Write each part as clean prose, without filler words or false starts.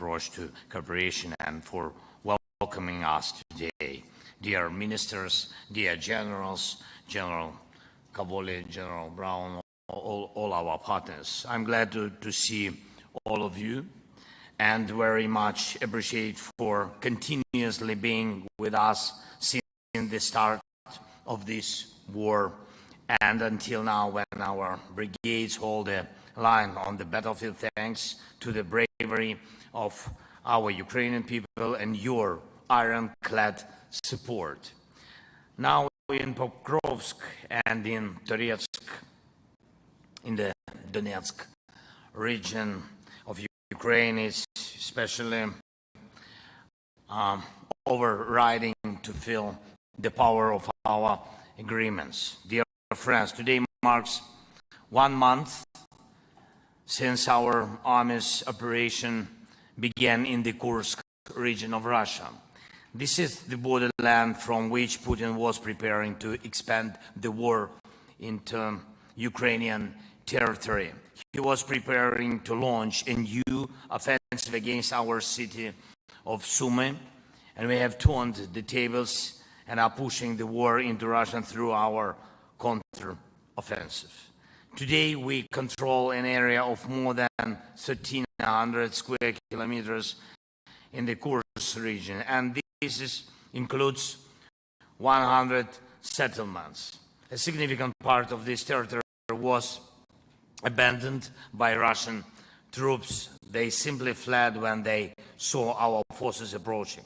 approach to cooperation and for welcoming us today. Dear ministers, dear generals, General Cavoli, General Brown, all our partners. I'm glad to see all of you and very much appreciate for continuously being with us since the start of this war and until now when our brigades hold a line on the battlefield, thanks to the bravery of our Ukrainian people and your ironclad support. Now in Pokrovsk and in Toretsk, in the Donetsk region of Ukraine, is especially overriding to feel the power of our agreements. Dear friends, today marks 1 month since our army's operation began in the Kursk region of Russia. This is the borderland from which Putin was preparing to expand the war into Ukrainian territory. He was preparing to launch a new offensive against our city of Sumy, and we have turned the tables and are pushing the war into Russia through our counter-offensive. Today we control an area of more than 1,300 square kilometers in the Kursk region, and this includes 100 settlements. A significant part of this territory was abandoned by Russian troops. They simply fled when they saw our forces approaching.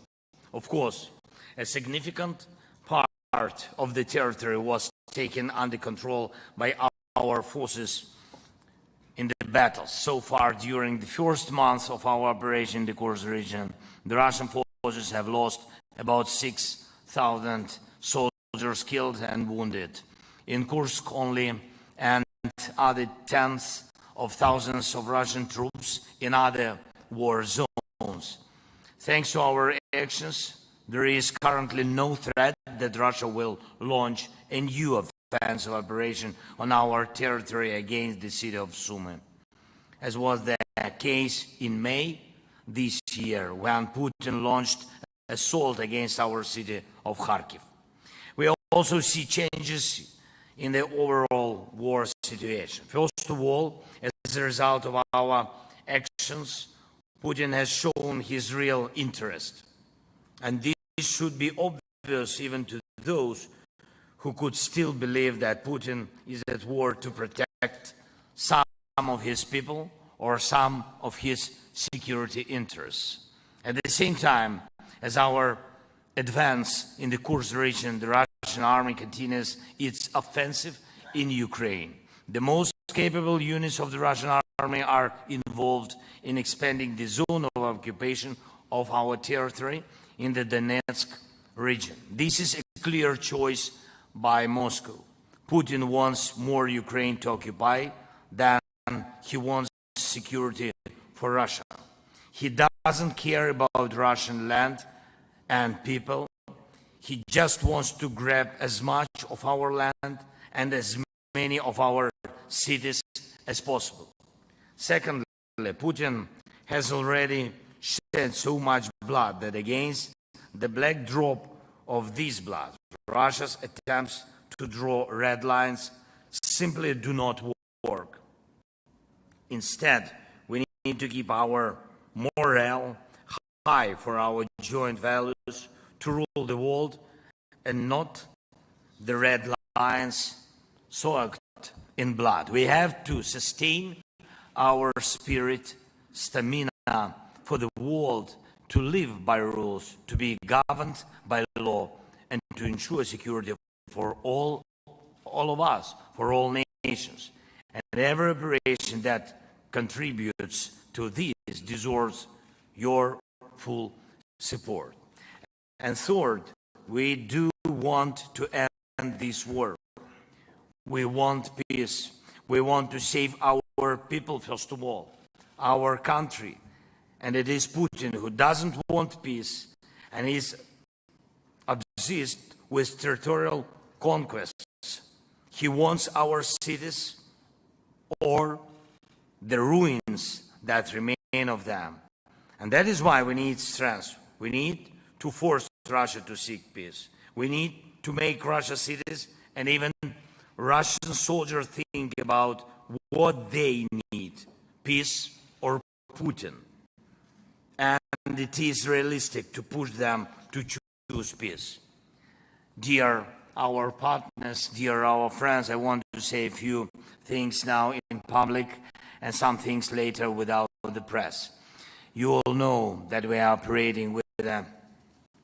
Of course, a significant part of the territory was taken under control by our forces in the battles. So far, during the first month of our operation in the Kursk region, the Russian forces have lost about 6,000 soldiers killed and wounded in Kursk only, and other tens of thousands of Russian troops in other war zones. Thanks to our actions, there is currently no threat that Russia will launch a new offensive operation on our territory against the city of Sumy, as was the case in May this year when Putin launched assault against our city of Kharkiv. We also see changes in the overall war situation. First of all, as a result of our actions, Putin has shown his real interest. And this should be obvious even to those who could still believe that Putin is at war to protect some of his people or some of his security interests. At the same time, as our advance in the Kursk region, the Russian army continues its offensive in Ukraine. The most capable units of the Russian army are involved in expanding the zone of occupation of our territory in the Donetsk region. This is a clear choice by Moscow. Putin wants more Ukraine to occupy than he wants security for Russia. He doesn't care about Russian land and people. He just wants to grab as much of our land and as many of our cities as possible. Secondly, Putin has already shed so much blood that against the backdrop of this blood, Russia's attempts to draw red lines simply do not work. Instead, we need to keep our morale high for our joint values to rule the world and not the red lines soaked in blood. We have to sustain our spirit, stamina for the world to live by rules, to be governed by law, and to ensure security for all of us, for all nations. And every operation that contributes to this deserves your full support. And third, we do want to end this war. We want peace. We want to save our people, first of all, our country. And it is Putin who doesn't want peace and is obsessed with territorial conquests. He wants our cities or the ruins that remain of them. And that is why we need strength. We need to force Russia to seek peace. We need to make Russia cities and even Russian soldiers think about what they need, peace or Putin. And it is realistic to push them to choose peace. Dear our partners, dear our friends, I want to say a few things now in public and some things later without the press. You all know that we are operating with a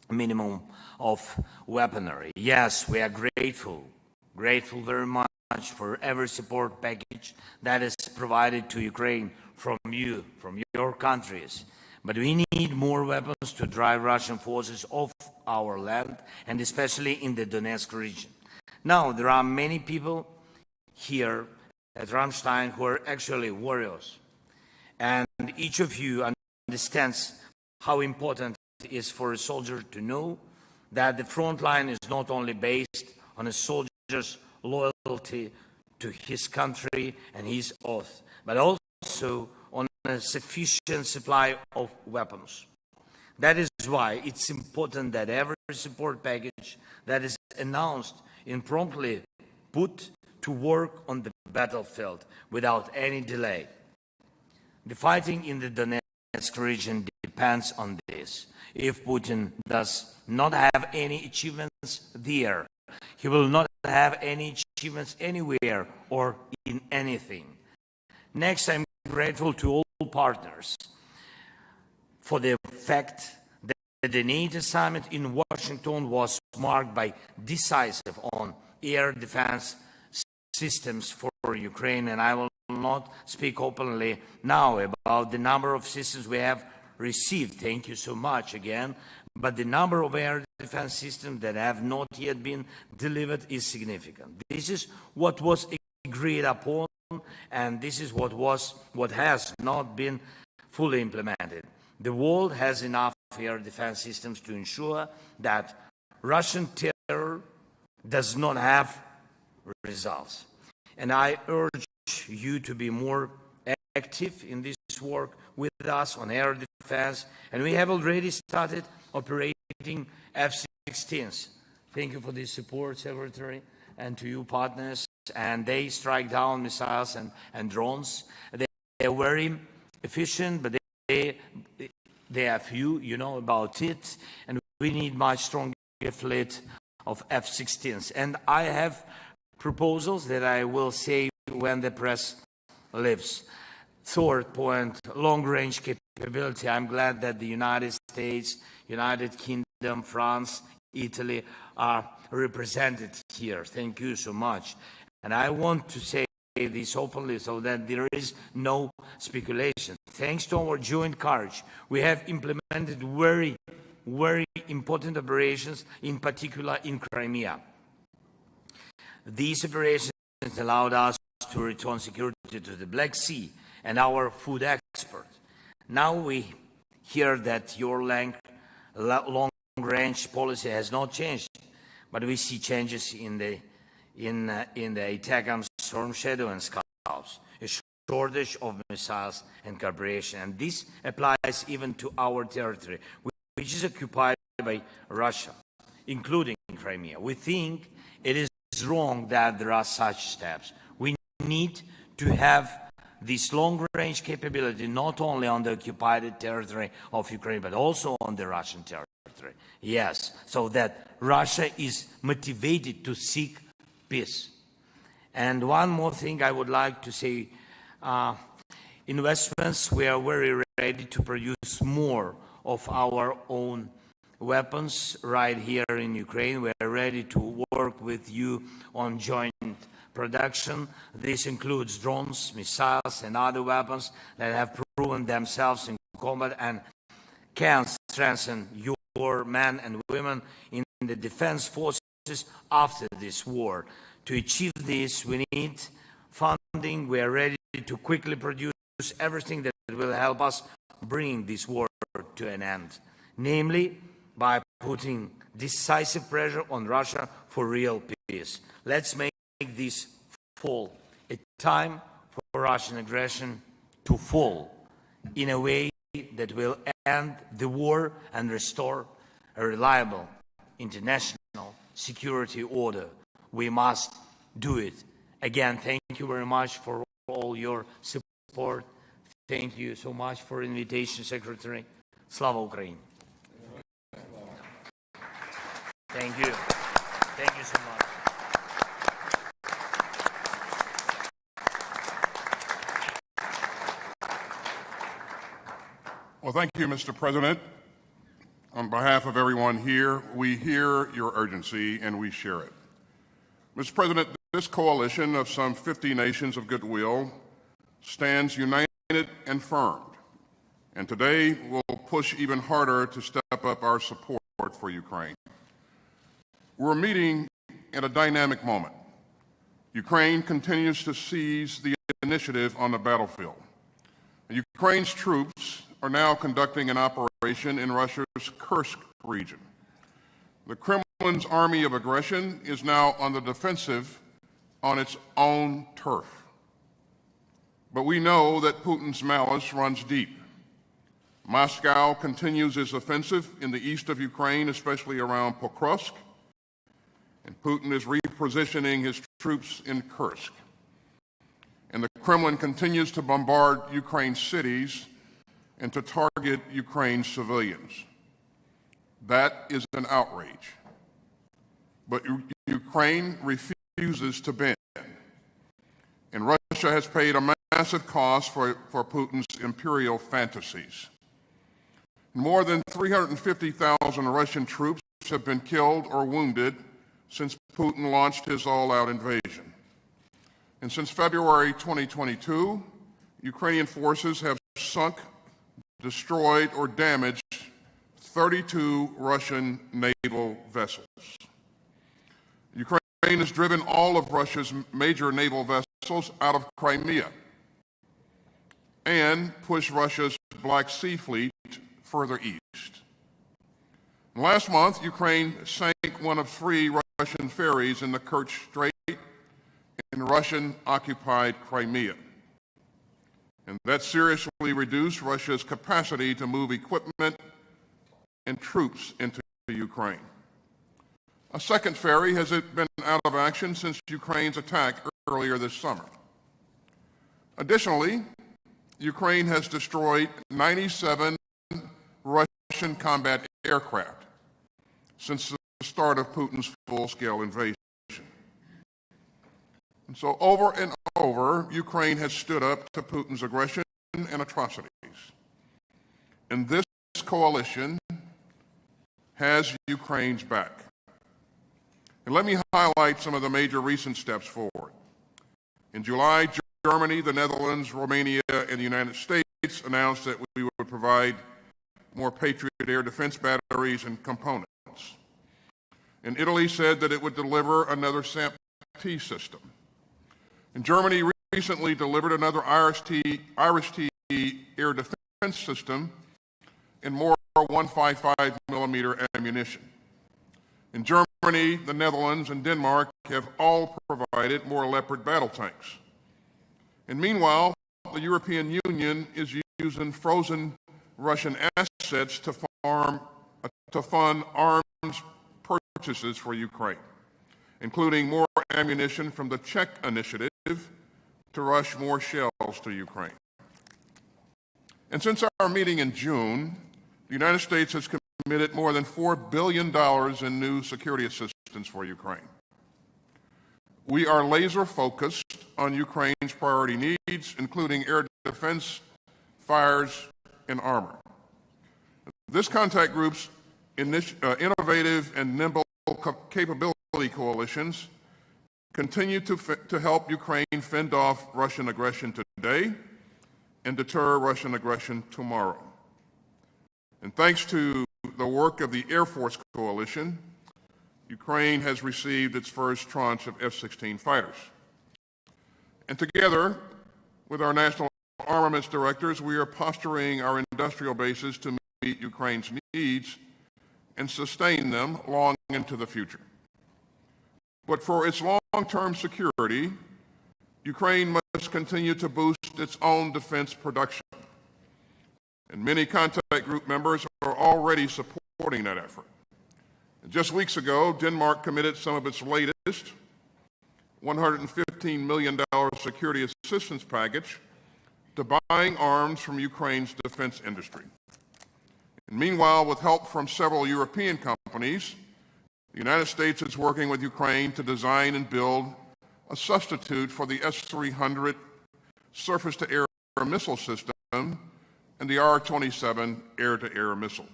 minimum of weaponry. Yes, we are grateful very much for every support package that is provided to Ukraine from you, from your countries. But we need more weapons to drive Russian forces off our land, and especially in the Donetsk region. Now, there are many people here at Ramstein who are actually warriors. And each of you understands how important it is for a soldier to know that the front line is not only based on a soldier's loyalty to his country and his oath, but also on a sufficient supply of weapons. That is why it's important that every support package that is announced is promptly put to work on the battlefield without any delay. The fighting in the Donetsk region depends on this. If Putin does not have any achievements there, he will not have any achievements anywhere or in anything. Next, I'm grateful to all partners for the fact that the NATO summit in Washington was marked by decisive on air defense systems for Ukraine, and I will not speak openly now about the number of systems we have received. Thank you so much again. But the number of air defense systems that have not yet been delivered is significant. This is what was agreed upon, and this is what has not been fully implemented. The world has enough air defense systems to ensure that Russian terror does not have results. And I urge you to be more active in this work with us on air defense, and we have already started operating F-16s. Thank you for the support, Secretary, and to you partners. And they strike down missiles and drones. They are very efficient, but they are few, you know about it, and we need much stronger fleet of F-16s. And I have proposals that I will say when the press leaves. Third point, long-range capability. I'm glad that the United States, United Kingdom, France, Italy are represented here. Thank you so much. And I want to say this openly so that there is no speculation. Thanks to our joint courage, we have implemented very important operations, in particular in Crimea. These operations allowed us to return security to the Black Sea and our food export. Now we hear that your long-range policy has not changed, but we see changes in the ATACMS, Storm Shadow and Scalps, a shortage of missiles and cooperation, and this applies even to our territory, which is occupied by Russia, including Crimea. We think it is wrong that there are such steps. We need to have this long-range capability not only on the occupied territory of Ukraine, but also on the Russian territory. Yes, so that Russia is motivated to seek peace. And one more thing I would like to say, investments, we are very ready to produce more of our own weapons right here in Ukraine. We are ready to work with you on joint production. This includes drones, missiles, and other weapons that have proven themselves in combat and can strengthen your men and women in the defense forces after this war. To achieve this, we need funding. We are ready to quickly produce everything that will help us bring this war to an end, namely by putting decisive pressure on Russia for real peace. Let's make this fall a time for Russian aggression to fall in a way that will end the war and restore a reliable international security order. We must do it. Again, thank you very much for all your support. Thank you so much for the invitation, Secretary. Slava Ukraini. Thank you. Thank you so much. Well, thank you, Mr. President. On behalf of everyone here, we hear your urgency and we share it. Mr. President, this coalition of some 50 nations of goodwill stands united and firm, and today we'll push even harder to step up our support for Ukraine. We're meeting at a dynamic moment. Ukraine continues to seize the initiative on the battlefield. Ukraine's troops are now conducting an operation in Russia's Kursk region. The Kremlin's army of aggression is now on the defensive on its own turf. But we know that Putin's malice runs deep. Moscow continues its offensive in the east of Ukraine, especially around Pokrovsk, and Putin is repositioning his troops in Kursk. And the Kremlin continues to bombard Ukraine's cities and to target Ukraine's civilians. That is an outrage. But Ukraine refuses to bend. And Russia has paid a massive cost for Putin's imperial fantasies. More than 350,000 Russian troops have been killed or wounded since Putin launched his all-out invasion. And since February 2022, Ukrainian forces have sunk, destroyed, or damaged 32 Russian naval vessels. Ukraine has driven all of Russia's major naval vessels out of Crimea and pushed Russia's Black Sea Fleet further east. And last month, Ukraine sank one of 3 Russian ferries in the Kerch Strait in Russian-occupied Crimea. And that seriously reduced Russia's capacity to move equipment and troops into Ukraine. A second ferry has been out of action since Ukraine's attack earlier this summer. Additionally, Ukraine has destroyed 97 Russian combat aircraft since the start of Putin's full-scale invasion. And so over and over, Ukraine has stood up to Putin's aggression and atrocities. And this coalition has Ukraine's back. And let me highlight some of the major recent steps forward. In July, Germany, the Netherlands, Romania, and the United States announced that we would provide more Patriot air defense batteries and components. And Italy said that it would deliver another SAMP-T system. And Germany recently delivered another Iris-T air defense system and more 155 millimeter ammunition. In Germany, the Netherlands, and Denmark have all provided more Leopard battle tanks. And meanwhile, the European Union is using frozen Russian assets to fund arms purchases for Ukraine, including more ammunition from the Czech initiative to rush more shells to Ukraine. And since our meeting in June, the United States has committed more than $4 billion in new security assistance for Ukraine. We are laser focused on Ukraine's priority needs, including air defense, fires, and armor. This contact group's innovative and nimble capability coalitions continue to help Ukraine fend off Russian aggression today and deter Russian aggression tomorrow. And thanks to the work of the Air Force Coalition, Ukraine has received its first tranche of F-16 fighters. And together with our national armaments directors, we are posturing our industrial bases to meet Ukraine's needs and sustain them long into the future. But for its long-term security, Ukraine must continue to boost its own defense production. And many contact group members are already supporting that effort. And just weeks ago, Denmark committed some of its latest $115 million security assistance package to buying arms from Ukraine's defense industry. And meanwhile, with help from several European companies, the United States is working with Ukraine to design and build a substitute for the S-300 surface-to-air missile system and the R-27 air-to-air missile.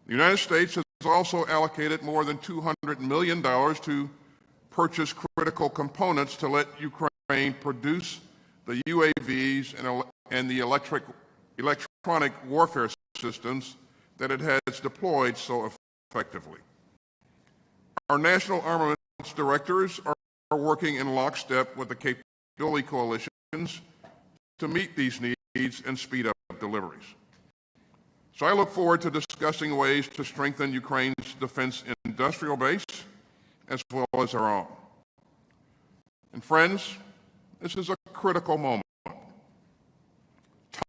The United States has also allocated more than $200 million to purchase critical components to let Ukraine produce the UAVs and the electronic warfare systems that it has deployed so effectively. Our national armaments directors are working in lockstep with the capability coalitions to meet these needs and speed up deliveries. So I look forward to discussing ways to strengthen Ukraine's defense industrial base as well as our own. And friends, this is a critical moment.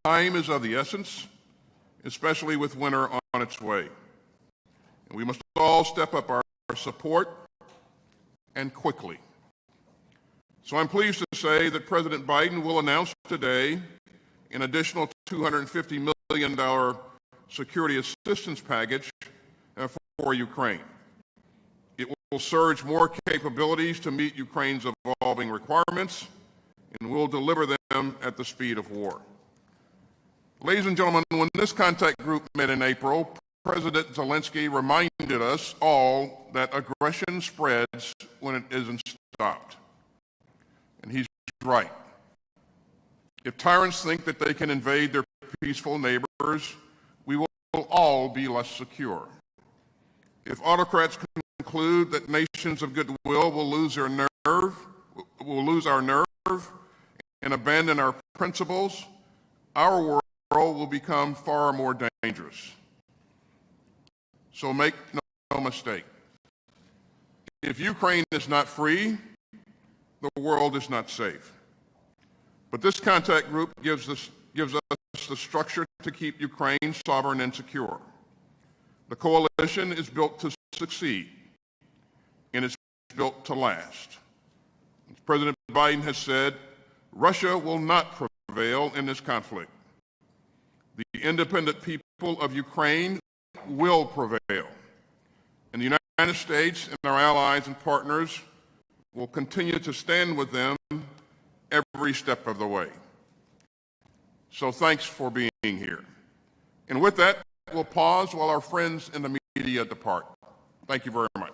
Time is of the essence, especially with winter on its way. And we must all step up our support, and quickly. So I'm pleased to say that President Biden will announce today an additional $250 million security assistance package for Ukraine. It will surge more capabilities to meet Ukraine's evolving requirements and will deliver them at the speed of war. Ladies and gentlemen, when this contact group met in April, President Zelenskyy reminded us all that aggression spreads when it isn't stopped. And he's right. If tyrants think that they can invade their peaceful neighbors, we will all be less secure. If autocrats conclude that nations of goodwill will lose our nerve and abandon our principles, our world will become far more dangerous. So make no mistake. If Ukraine is not free, the world is not safe. But this contact group gives us the structure to keep Ukraine sovereign and secure. The coalition is built to succeed, and it's built to last. As President Biden has said, Russia will not prevail in this conflict. The independent people of Ukraine will prevail. And the United States and our allies and partners will continue to stand with them every step of the way. So thanks for being here. And with that, we'll pause while our friends in the media depart. Thank you very much.